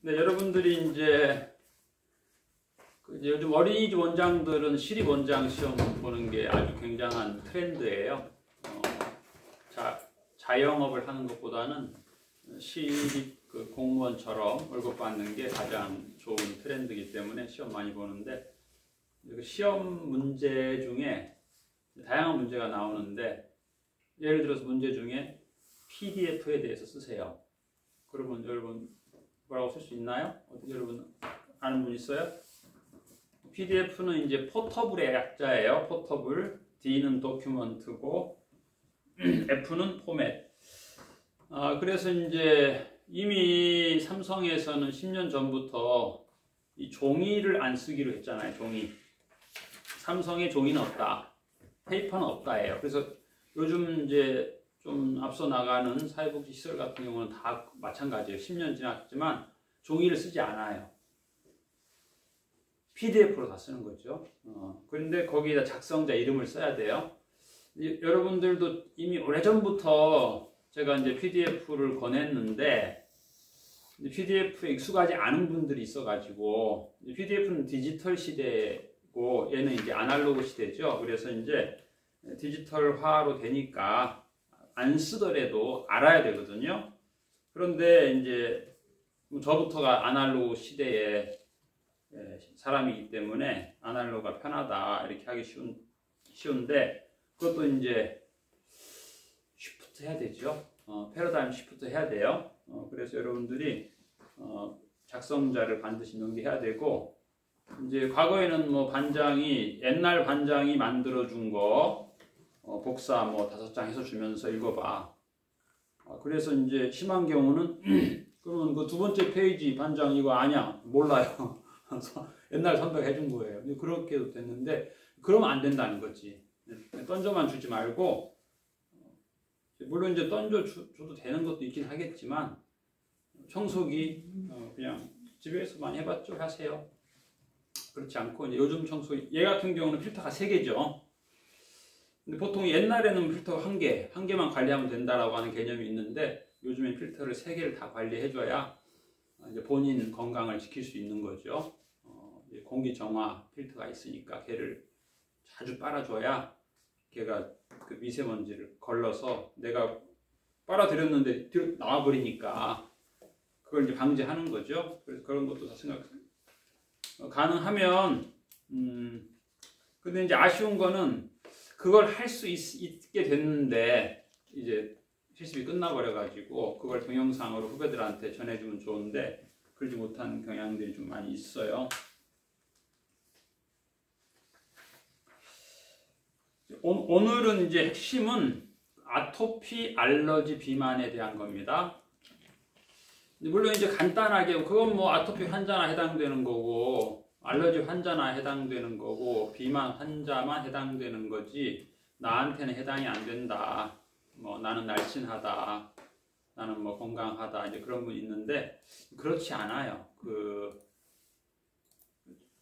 네, 여러분들이 이제 요즘 어린이집 원장들은 시립 원장 시험 보는 게 아주 굉장한 트렌드예요. 자영업을 하는 것보다는 시립 공무원처럼 월급 받는 게 가장 좋은 트렌드이기 때문에 시험 많이 보는데, 시험 문제 중에 다양한 문제가 나오는데, 예를 들어서 문제 중에 PDF에 대해서 쓰세요. 그러면 여러분 뭐라고 쓸 수 있나요? 어떻게 여러분 아는 분 있어요? PDF는 이제 포터블의 약자예요. 포터블. D는 도큐먼트고 F는 포맷. 그래서 이제 이미 삼성에서는 10년 전부터 이 종이를 안 쓰기로 했잖아요. 종이. 삼성에 종이는 없다. 페이퍼는 없다예요. 그래서 요즘 이제 좀 앞서 나가는 사회복지 시설 같은 경우는 다 마찬가지예요. 10년 지났지만 종이를 쓰지 않아요. PDF로 다 쓰는 거죠. 그런데 거기에다 작성자 이름을 써야 돼요. 여러분들도 이미 오래전부터 제가 이제 PDF를 권했는데, PDF에 익숙하지 않은 분들이 있어가지고, PDF는 디지털 시대고, 얘는 이제 아날로그 시대죠. 그래서 이제 디지털화로 되니까 안 쓰더라도 알아야 되거든요. 그런데 이제 저부터가 아날로그 시대에 사람이기 때문에 아날로그가 편하다 이렇게 하기 쉬운데, 그것도 이제 쉬프트 해야 되죠. 패러다임 쉬프트 해야 돼요. 그래서 여러분들이 작성자를 반드시 명기해야 되고, 이제 과거에는 뭐 반장이 옛날 반장이 만들어준 거 복사 뭐 5장 해서 주면서 읽어봐. 그래서 이제 심한 경우는 그러면 그 두 번째 페이지 반장 이거 아냐? 몰라요. 옛날 선배가 해준 거예요. 그렇게도 됐는데, 그러면 안 된다는 거지. 던져만 주지 말고, 물론 이제 던져줘도 되는 것도 있긴 하겠지만, 청소기 그냥 집에서 많이 해봤죠? 하세요. 그렇지 않고, 이제 요즘 청소기, 얘 같은 경우는 필터가 3개죠. 근데 보통 옛날에는 필터 1개만 관리하면 된다라고 하는 개념이 있는데, 요즘엔 필터를 3개를 다 관리해줘야 이제 본인 건강을 지킬 수 있는 거죠. 공기 정화 필터가 있으니까 걔를 자주 빨아줘야 걔가 그 미세먼지를 걸러서 내가 빨아들였는데 뒤로 나와버리니까 그걸 이제 방지하는 거죠. 그래서 그런 것도 다 가능하면, 근데 이제 아쉬운 거는 그걸 할 수 있게 됐는데 이제 실습이 끝나버려가지고 그걸 동영상으로 후배들한테 전해주면 좋은데 그러지 못한 경향들이 좀 많이 있어요. 오늘은 이제 핵심은 아토피 알러지 비만에 대한 겁니다. 물론 이제 간단하게 그건 뭐 아토피 환자나 해당되는 거고 알러지 환자나 해당되는 거고 비만 환자만 해당되는 거지 나한테는 해당이 안 된다. 뭐 나는 날씬하다. 나는 뭐 건강하다. 이제 그런 분 있는데 그렇지 않아요.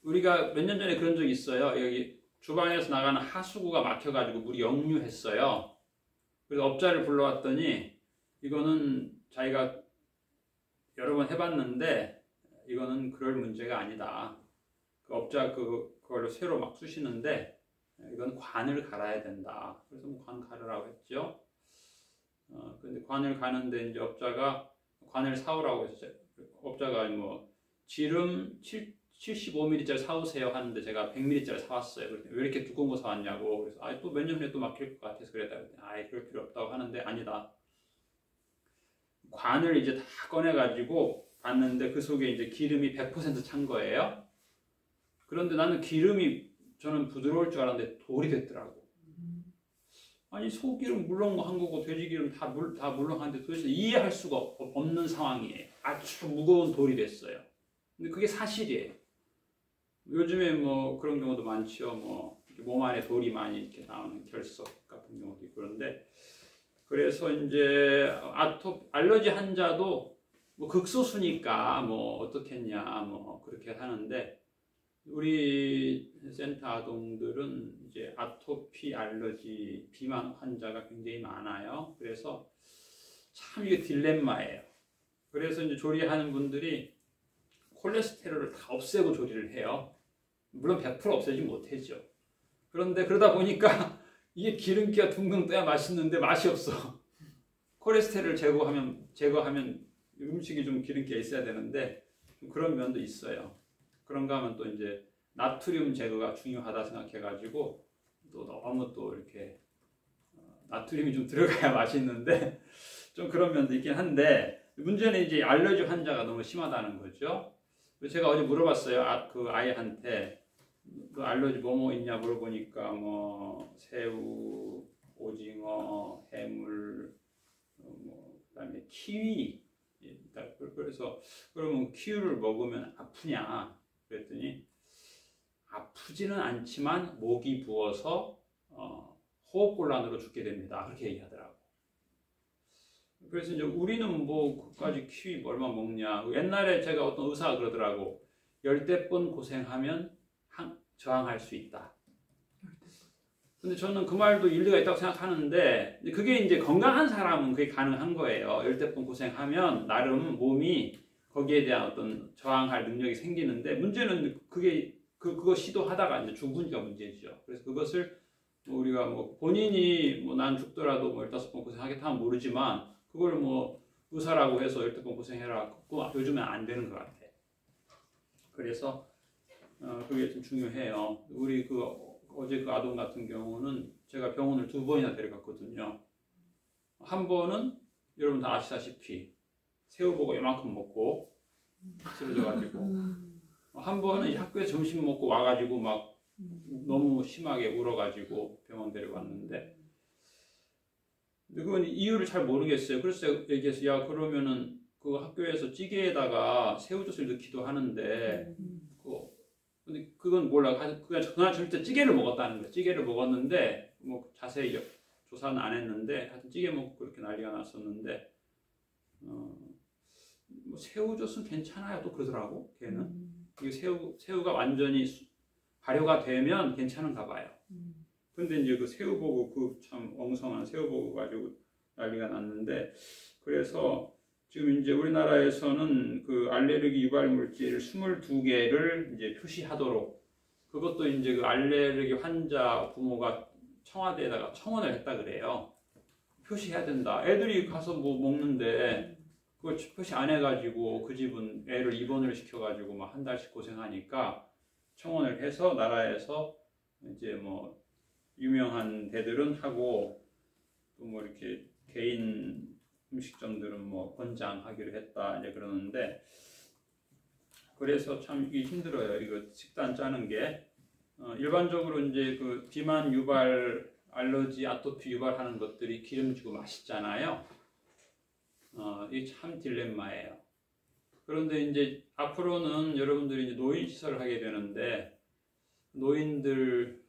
우리가 몇 년 전에 그런 적이 있어요. 여기 주방에서 나가는 하수구가 막혀가지고 물이 역류했어요. 그래서 업자를 불러왔더니 이거는 자기가 여러 번 해봤는데 이거는 그럴 문제가 아니다. 그 업자 그걸로 새로 막 쑤시는데 이건 관을 갈아야 된다. 그래서 뭐 관 갈으라고 했죠. 근데 관을 가는데 이제 업자가 관을 사오라고 해서 업자가 뭐 지름 75ml짜리 사오세요 하는데 제가 100ml짜리 사왔어요. 왜 이렇게 두꺼운 거 사왔냐고. 그래서 또 몇 년 후에 또 막힐 것 같아서 그랬다. 그럴 필요 없다고 하는데 아니다. 관을 이제 다 꺼내가지고 봤는데 그 속에 이제 기름이 100% 찬 거예요. 그런데 나는 기름이 저는 부드러울 줄 알았는데 돌이 됐더라고. 아니 소기름 물렁한 거고 돼지기름 다 물렁한데 도대체 이해할 수가 없는 상황이에요. 아주 무거운 돌이 됐어요. 근데 그게 사실이에요. 요즘에 뭐 그런 경우도 많죠. 뭐 몸 안에 돌이 많이 이렇게 나오는 결석 같은 경우도 있고 그런데 그래서 이제 알러지 환자도 뭐 극소수니까 뭐 어떻겠냐 뭐 그렇게 하는데 우리 센터 아동들은 이제 아토피 알러지 비만 환자가 굉장히 많아요. 그래서 참 이게 딜레마예요. 그래서 이제 조리하는 분들이 콜레스테롤을 다 없애고 조리를 해요. 물론 100% 없애지 못하죠. 그런데 그러다 보니까 이게 기름기가 둥둥 떠야 맛있는데 맛이 없어. 콜레스테롤을 제거하면 음식이 좀 기름기가 있어야 되는데 좀 그런 면도 있어요. 그런가 하면 또 이제 나트륨 제거가 중요하다 생각해가지고 또 너무 또 이렇게 나트륨이 좀 들어가야 맛있는데 좀 그런 면도 있긴 한데 문제는 이제 알러지 환자가 너무 심하다는 거죠. 제가 어제 물어봤어요. 그 아이한테 그 알러지 뭐뭐 있냐 물어보니까 뭐 새우, 오징어, 해물, 뭐 그다음에 키위. 그래서 그러면 키위를 먹으면 아프냐 그랬더니 아프지는 않지만 목이 부어서 호흡곤란으로 죽게 됩니다. 그렇게 얘기하더라고. 그래서 이제 우리는 뭐 그까지 키위 얼마 먹냐. 옛날에 제가 어떤 의사가 그러더라고. 열댓번 고생하면 저항할 수 있다. 근데 저는 그 말도 일리가 있다고 생각하는데 그게 이제 건강한 사람은 그게 가능한 거예요. 열댓번 고생하면 나름 몸이 거기에 대한 어떤 저항할 능력이 생기는데 문제는 그거 시도하다가 이제 죽으니까 문제죠. 그래서 그것을 뭐 우리가 뭐 본인이 뭐 난 죽더라도 뭐 15번 고생하겠다 하면 모르지만 그걸 뭐 의사라고 해서 15번 고생해라. 요즘엔 안 되는 것 같아. 그래서 그게 좀 중요해요. 우리 어제 그 아동 같은 경우는 제가 병원을 2번이나 데려갔거든요. 한 번은 여러분 다 아시다시피 새우버거 이만큼 먹고 쓰러져가지고 한 번은 학교에 점심 먹고 와가지고 막 너무 심하게 울어가지고 병원 데려갔는데 그건 이유를 잘 모르겠어요. 그래서 제가 얘기해서 야 그러면은 그 학교에서 찌개에다가 새우젓을 넣기도 하는데 근데 그건 몰라. 그날 절대 찌개를 먹었다는 거예요. 찌개를 먹었는데 뭐 자세히 조사는 안 했는데 하여튼 찌개 먹고 그렇게 난리가 났었는데 뭐 새우젓은 괜찮아요. 또 그러더라고. 걔는 이게 새우가 완전히 발효가 되면 괜찮은가 봐요. 근데 이제 그 새우버거 그 참 엉성한 새우버거 가지고 난리가 났는데 그래서 지금 이제 우리나라에서는 그 알레르기 유발 물질 22개를 이제 표시하도록 그것도 이제 그 알레르기 환자 부모가 청와대에다가 청원을 했다 그래요. 표시해야 된다. 애들이 가서 뭐 먹는데 그걸 표시 안 해가지고 그 집은 애를 입원을 시켜가지고 막 한 달씩 고생하니까 청원을 해서 나라에서 이제 뭐 유명한 데들은 하고 또 뭐 이렇게 개인 음식점들은 뭐 권장하기로 했다 이제 그러는데 그래서 참 이게 힘들어요. 이거 식단 짜는 게 일반적으로 이제 그 비만 유발 알러지 아토피 유발하는 것들이 기름지고 맛있잖아요. 이게 참 딜레마예요. 그런데 이제 앞으로는 여러분들이 이제 노인 시설을 하게 되는데 노인들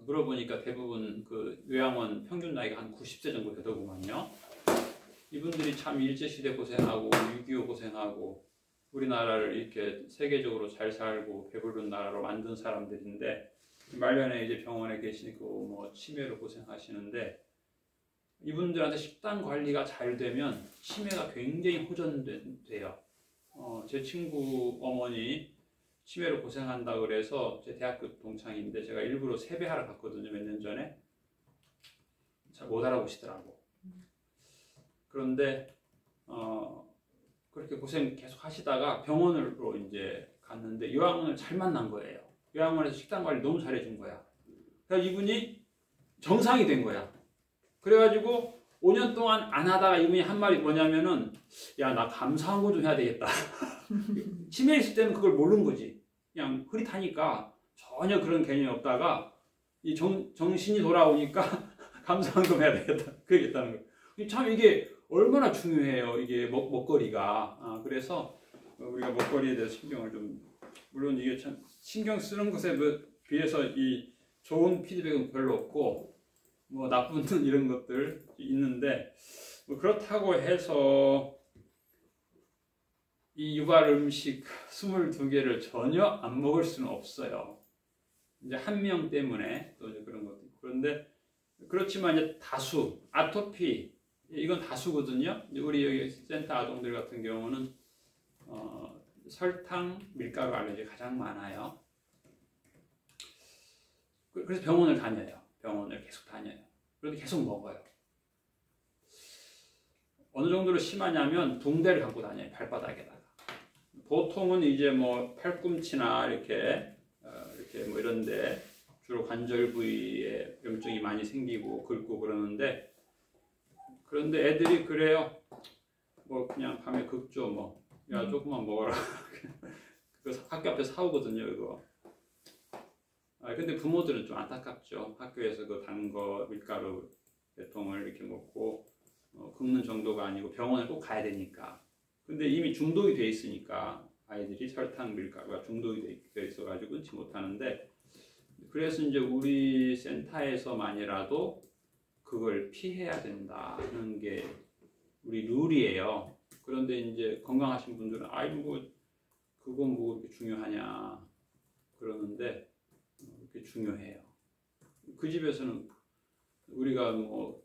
물어보니까 대부분 그 요양원 평균 나이가 한 90세 정도 되더구만요. 이분들이 참 일제시대 고생하고 6.25 고생하고 우리나라를 이렇게 세계적으로 잘 살고 배부른 나라로 만든 사람들인데 말년에 이제 병원에 계시고 뭐 치매로 고생하시는데 이분들한테 식단 관리가 잘 되면 치매가 굉장히 호전돼요. 제 친구 어머니 치매로 고생한다 그래서 제 대학교 동창인데 제가 일부러 세배하러 갔거든요. 몇 년 전에. 잘 못 알아보시더라고. 그런데 그렇게 고생 계속 하시다가 병원으로 이제 갔는데 요양원을 잘 만난 거예요. 요양원에서 식단 관리 너무 잘해준 거야. 그래서 이분이 정상이 된 거야. 그래가지고 5년 동안 안 하다가 이분이 한 말이 뭐냐면은 야, 나 감사한 거 좀 해야 되겠다. 치매 있을 때는 그걸 모르는 거지. 그냥 흐릿하니까 전혀 그런 개념이 없다가 이 정신이 돌아오니까 감사한 거 해야 되겠다. 그러겠다는 거예요. 참 이게 얼마나 중요해요. 이게 먹거리가. 그래서 우리가 먹거리에 대해서 신경을 좀 물론 이게 참 신경 쓰는 것에 비해서 이 좋은 피드백은 별로 없고 뭐 나쁜 이런 것들 있는데 뭐 그렇다고 해서 이 유발 음식 22개를 전혀 안 먹을 수는 없어요. 이제 한 명 때문에 또 이제 그런 것도 있고. 그런데 그렇지만 이제 다수 아토피 이건 다수거든요. 우리 여기 센터 아동들 같은 경우는 설탕, 밀가루 알러지가 가장 많아요. 그래서 병원을 다녀요. 병원을 계속 다녀요. 그런데 계속 먹어요. 어느 정도로 심하냐면 붕대를 갖고 다녀요. 발바닥에다가. 보통은 이제 뭐 팔꿈치나 이렇게 뭐 이런데 주로 관절 부위에 염증이 많이 생기고 긁고 그러는데, 그런데 애들이 그래요. 뭐 그냥 밤에 긁죠 뭐. 야 조금만 먹어라. 그 학교 앞에 사오거든요 이거. 근데 부모들은 좀 안타깝죠. 학교에서 그 단 거 밀가루 몇 통을 이렇게 먹고 긁는 정도가 아니고 병원을 꼭 가야 되니까. 근데 이미 중독이 돼 있으니까 아이들이 설탕, 밀가루가 중독이 돼 있어가지고 끊지 못하는데, 그래서 이제 우리 센터에서만이라도 그걸 피해야 된다는 게 우리 룰이에요. 그런데 이제 건강하신 분들은 아이 뭐 그건 뭐 그렇게 중요하냐 그러는데, 그게 중요해요. 그 집에서는 우리가 뭐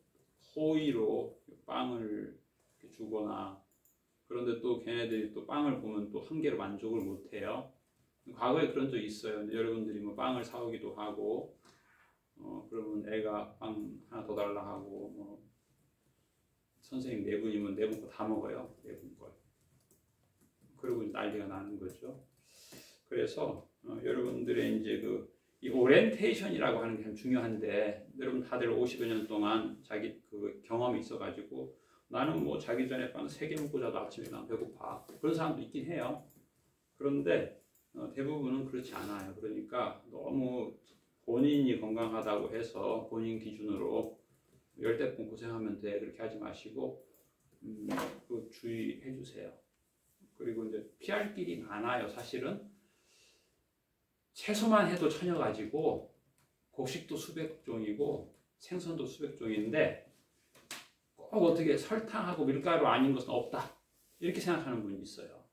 호의로 빵을 주거나, 그런데 또 걔네들이 또 빵을 보면 또 한 개로 만족을 못 해요. 과거에 그런 적이 있어요. 여러분들이 뭐 빵을 사오기도 하고, 그러면 애가 빵 하나 더 달라 하고, 뭐 선생님 네 분이면 네 분 거 다 먹어요. 네 분 걸. 그리고 난리가 나는 거죠. 그래서 여러분들의 이제 이 오리엔테이션이라고 하는 게 참 중요한데, 여러분 다들 50여 년 동안 자기 그 경험이 있어가지고 나는 뭐 자기 전에 빵 3개 먹고 자도 아침에 난 배고파. 그런 사람도 있긴 해요. 그런데 대부분은 그렇지 않아요. 그러니까 너무 본인이 건강하다고 해서 본인 기준으로 열대풍 고생하면 돼 그렇게 하지 마시고 그 주의해 주세요. 그리고 이제 피할 길이 많아요. 사실은 채소만 해도 천여 가지고, 곡식도 수백 종이고 생선도 수백 종인데 꼭 어떻게 설탕하고 밀가루 아닌 것은 없다 이렇게 생각하는 분이 있어요.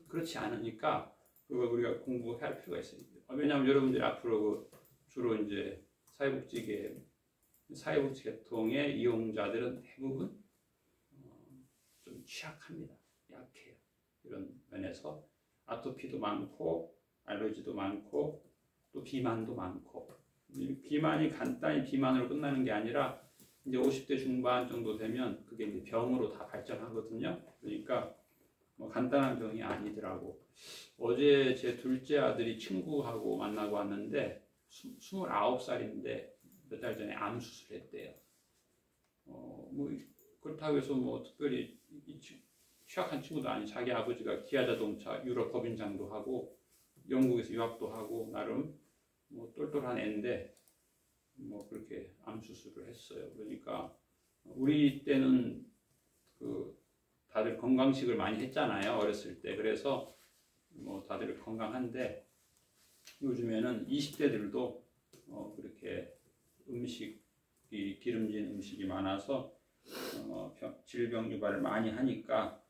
그렇지 않으니까 그걸 우리가 공부할 필요가 있어요. 왜냐하면 여러분들이 앞으로 주로 이제 사회복지 계통의 이용자들은 대부분 좀 취약합니다. 약해요. 이런 면에서 아토피도 많고 알러지도 많고 또 비만도 많고, 비만이 간단히 비만으로 끝나는 게 아니라 이제 50대 중반 정도 되면 그게 이제 병으로 다 발전하거든요. 그러니까 뭐 간단한 병이 아니더라고. 어제 제 둘째 아들이 친구하고 만나고 왔는데 29살인데 몇 달 전에 암 수술했대요. 뭐 그렇다고 해서 뭐 특별히 취약한 친구도 아니, 자기 아버지가 기아자동차 유럽 법인장도 하고 영국에서 유학도 하고 나름 뭐 똘똘한 애인데 뭐 그렇게 암 수술을 했어요. 그러니까 우리 때는 다들 건강식을 많이 했잖아요. 어렸을 때. 그래서 뭐 다들 건강한데 요즘에는 20대들도 그렇게 음식이 기름진 음식이 많아서 질병 유발을 많이 하니까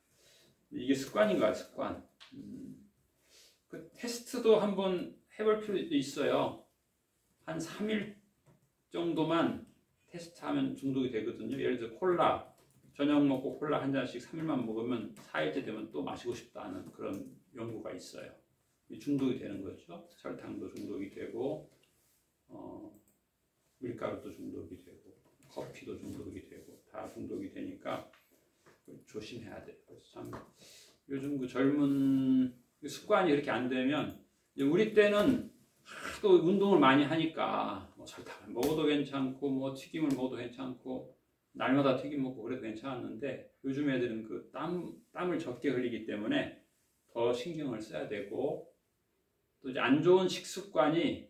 이게 습관인 거야, 습관. 그 테스트도 한번 해볼 필요도 있어요. 한 3일 정도만 테스트하면 중독이 되거든요. 예를 들어 콜라, 저녁 먹고 콜라 한 잔씩 3일만 먹으면 4일째 되면 또 마시고 싶다는 그런 연구가 있어요. 중독이 되는 거죠. 설탕도 중독이 되고 밀가루도 중독이 되고 커피도 중독이 되고 다 중독이 되니까 조심해야 돼요. 그래서 참 요즘 그 젊은 습관이 이렇게 안 되면, 우리 때는 또 운동을 많이 하니까 뭐 설탕을 먹어도 괜찮고 뭐 튀김을 먹어도 괜찮고 날마다 튀김 먹고 그래도 괜찮았는데, 요즘 애들은 그 땀을 적게 흘리기 때문에 더 신경을 써야 되고, 또 이제 안 좋은 식습관이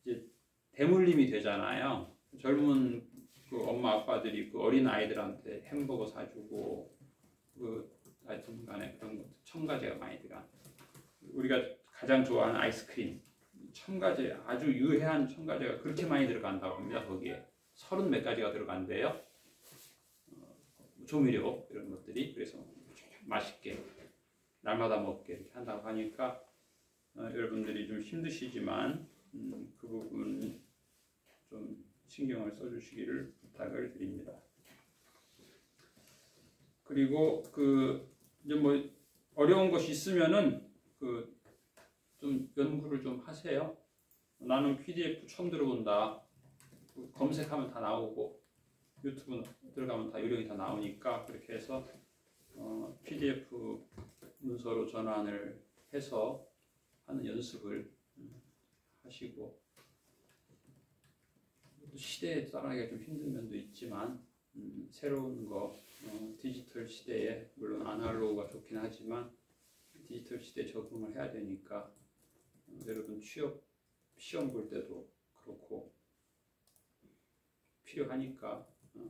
이제 대물림이 되잖아요. 젊은 그 엄마 아빠들이 그 어린 아이들한테 햄버거 사주고 하여튼 간에 그런 것도 첨가제가 많이 들어간, 우리가 가장 좋아하는 아이스크림 첨가제, 아주 유해한 첨가제가 그렇게 많이 들어간다고 합니다. 거기에 30 몇 가지가 들어간대요. 조미료 이런 것들이. 그래서 맛있게 날마다 먹게 이렇게 한다고 하니까 여러분들이 좀 힘드시지만 그 부분 좀 신경을 써주시기를 부탁을 드립니다. 그리고 이제 뭐 어려운 것이 있으면은 좀 연구를 좀 하세요. 나는 PDF 처음 들어본다. 검색하면 다 나오고 유튜브 들어가면 다 요령이 다 나오니까 그렇게 해서 PDF 문서로 전환을 해서 하는 연습을 하시고, 시대에 따라가기가 좀 힘든 면도 있지만 새로운 거 디지털 시대에, 물론 아날로그가 좋긴 하지만 디지털 시대에 적응을 해야 되니까 여러분 취업 시험 볼 때도 그렇고 필요하니까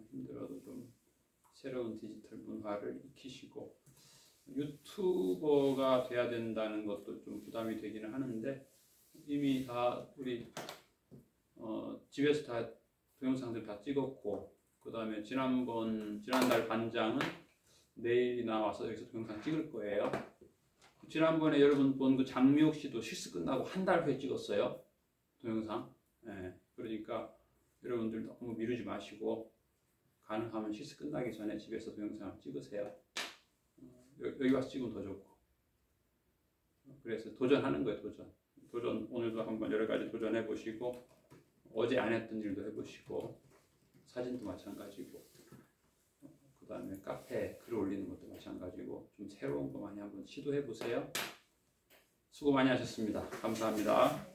힘들어도 좀 새로운 디지털 문화를 익히시고, 유튜버가 돼야 된다는 것도 좀 부담이 되기는 하는데 이미 다 우리 집에서 다 동영상들 다 찍었고, 그 다음에 지난달 반장은 내일이나 와서 여기서 동영상 찍을 거예요. 지난번에 여러분 본 그 장미옥 씨도 실습 끝나고 한 달 후에 찍었어요, 동영상. 예, 그러니까 여러분들 너무 미루지 마시고 가능하면 실습 끝나기 전에 집에서 동영상을 찍으세요. 여기 와서 찍으면 더 좋고. 그래서 도전하는 거예요. 도전. 오늘도 한번 여러 가지 도전해 보시고, 어제 안 했던 일도 해보시고, 사진도 마찬가지고, 그 다음에 카페에 글 올리는 것도 마찬가지고, 좀 새로운 거 많이 한번 시도해 보세요. 수고 많이 하셨습니다. 감사합니다.